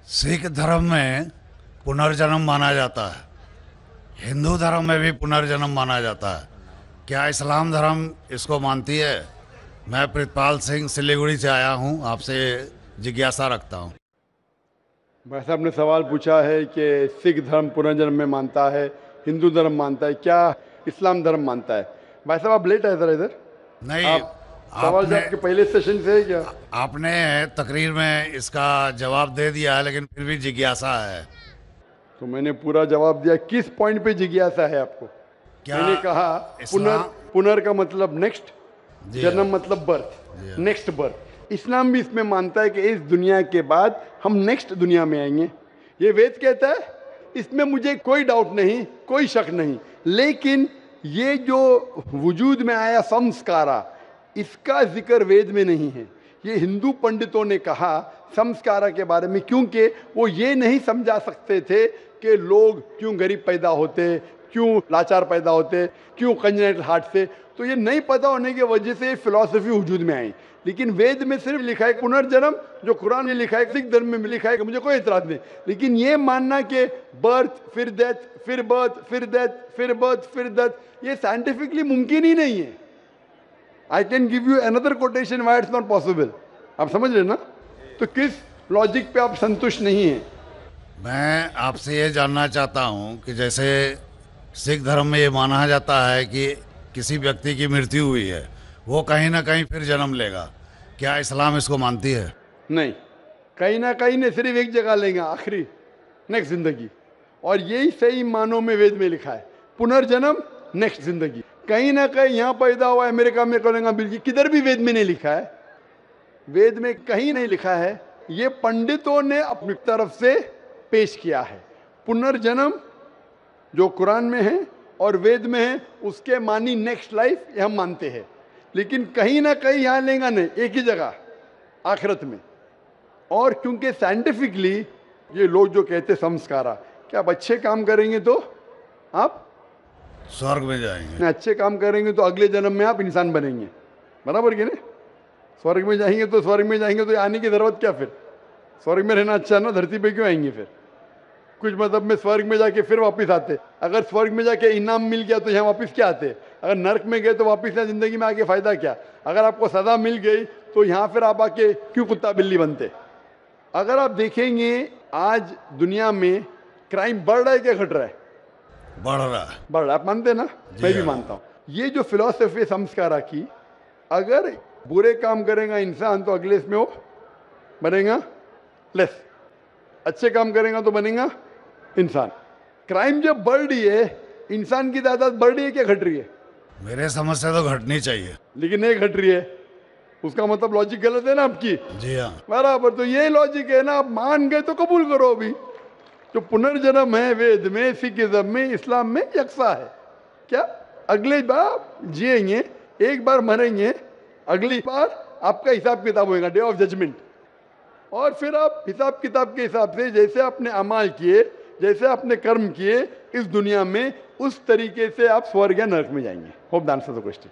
सिख धर्म में पुनर्जन्म माना जाता है, हिंदू धर्म में भी पुनर्जन्म माना जाता है। क्या इस्लाम धर्म इसको मानती है? मैं प्रितपाल सिंह सिलीगुड़ी से आया हूँ, आपसे जिज्ञासा रखता हूँ। भाई साहब ने सवाल पूछा है कि सिख धर्म पुनर्जन्म में मानता है, हिंदू धर्म मानता है, क्या इस्लाम धर्म मानता है। भाई साहब आप लेट आए जरा इधर। नहीं, आप सवाल आपने जवाब के पहले सेशन से है क्या? आपने तकरीर में इसका जवाब दे दिया है, लेकिन फिर भी जिज्ञासा है। तो मैंने पूरा जवाब दिया। किस पॉइंट पे जिज्ञासा है आपको? क्या मैंने कहा पुनर का मतलब नेक्स्ट, जी जन्म हाँ। मतलब बर्थ, जी हाँ। Next birth. इस्लाम भी इसमें मानता है कि इस दुनिया के बाद हम नेक्स्ट दुनिया में आएंगे। ये वेद कहता है, इसमें मुझे कोई डाउट नहीं, कोई शक नहीं। लेकिन ये जो वजूद में आया संस्कारा, इसका जिक्र वेद में नहीं है। ये हिंदू पंडितों ने कहा संस्कारा के बारे में, क्योंकि वो ये नहीं समझा सकते थे कि लोग क्यों गरीब पैदा होते, क्यों लाचार पैदा होते, क्यों कंजेनिटल हार्ट से। तो ये नहीं पता होने की वजह से फिलॉसफी वजूद में आई। लेकिन वेद में सिर्फ लिखा है पुनर्जन्म, जो कुरान में लिखा है, सिख धर्म में लिखा है, मुझे कोई एतराज नहीं। लेकिन ये मानना कि बर्थ फिर डेथ फिर बर्थ फिर डेथ फिर बर्थ फिर डेथ, ये साइंटिफिकली मुमकिन ही नहीं है। I can give you another quotation why it's not possible. आप समझ रहे ना? तो किस लॉजिक पे आप संतुष्ट नहीं हैं? मैं आपसे ये जानना चाहता हूँ कि जैसे सिख धर्म में ये माना जाता है कि किसी व्यक्ति की मृत्यु हुई है, वो कहीं ना कहीं फिर जन्म लेगा। क्या इस्लाम इसको मानती है? नहीं, कहीं ना कहीं नहीं, सिर्फ एक जगह लेंगे, आखिरी, नेक्स्ट जिंदगी। और यही सही मानों में वेद में लिखा है, पुनर्जन्म नेक्स्ट जिंदगी। कहीं ना कहीं यहाँ पैदा हुआ, अमेरिका में करेंगे, बिल्कुल किधर भी वेद में नहीं लिखा है। वेद में कहीं नहीं लिखा है। ये पंडितों ने अपनी तरफ से पेश किया है। पुनर्जन्म जो कुरान में है और वेद में है, उसके मानी नेक्स्ट लाइफ, ये हम मानते हैं। लेकिन कहीं ना कहीं यहाँ लेंगे नहीं, एक ही जगह, आखिरत में। और क्योंकि साइंटिफिकली ये लोग जो कहते संस्कारा, कि आप अच्छे काम करेंगे तो आप स्वर्ग में जाएंगे, अच्छे काम करेंगे तो अगले जन्म में आप इंसान बनेंगे, बराबर कि नहीं? स्वर्ग में जाएंगे तो स्वर्ग में जाएंगे तो आने की जरूरत क्या फिर? स्वर्ग में रहना अच्छा ना, धरती पे क्यों आएंगे फिर? कुछ मतलब में स्वर्ग में जाके फिर वापस आते। अगर स्वर्ग में जाके इनाम मिल गया तो यहाँ वापस क्या आते? अगर नरक में गए तो वापस यहाँ जिंदगी में आके फायदा क्या? अगर आपको सजा मिल गई तो यहाँ फिर आप आके क्यों कुत्ता बिल्ली बनते? अगर आप देखेंगे आज दुनिया में क्राइम बढ़ रहा है क्या घट रहा है? बढ़ रहा है। बढ़ रहा है, आप मानते ना? मैं भी हाँ। मानता हूँ। ये जो फिलॉसफी संस्कारा की, अगर बुरे काम करेगा इंसान तो अगले इसमें वो बनेगा लेस, अच्छे काम करेगा तो बनेगा इंसान। क्राइम जब बढ़ रही है, इंसान की तादाद बढ़ रही है क्या घट रही है? मेरे समझ से तो घटनी चाहिए। लेकिन नहीं घट रही है, उसका मतलब लॉजिक गलत है ना आपकी? जी हाँ। बराबर, तो ये लॉजिक है ना। आप मान गए तो कबूल करो। अभी जो पुनर्जन्म है वेद में, सिखिज्म में, इस्लाम में यकसा है। क्या अगले बार जिएंगे, एक बार मरेंगे, अगली बार आपका हिसाब किताब होगा, डे ऑफ जजमेंट। और फिर आप हिसाब किताब के हिसाब से जैसे आपने अमाल किए, जैसे आपने कर्म किए इस दुनिया में, उस तरीके से आप स्वर्ग या नरक में जाएंगे। Hope the answer the question.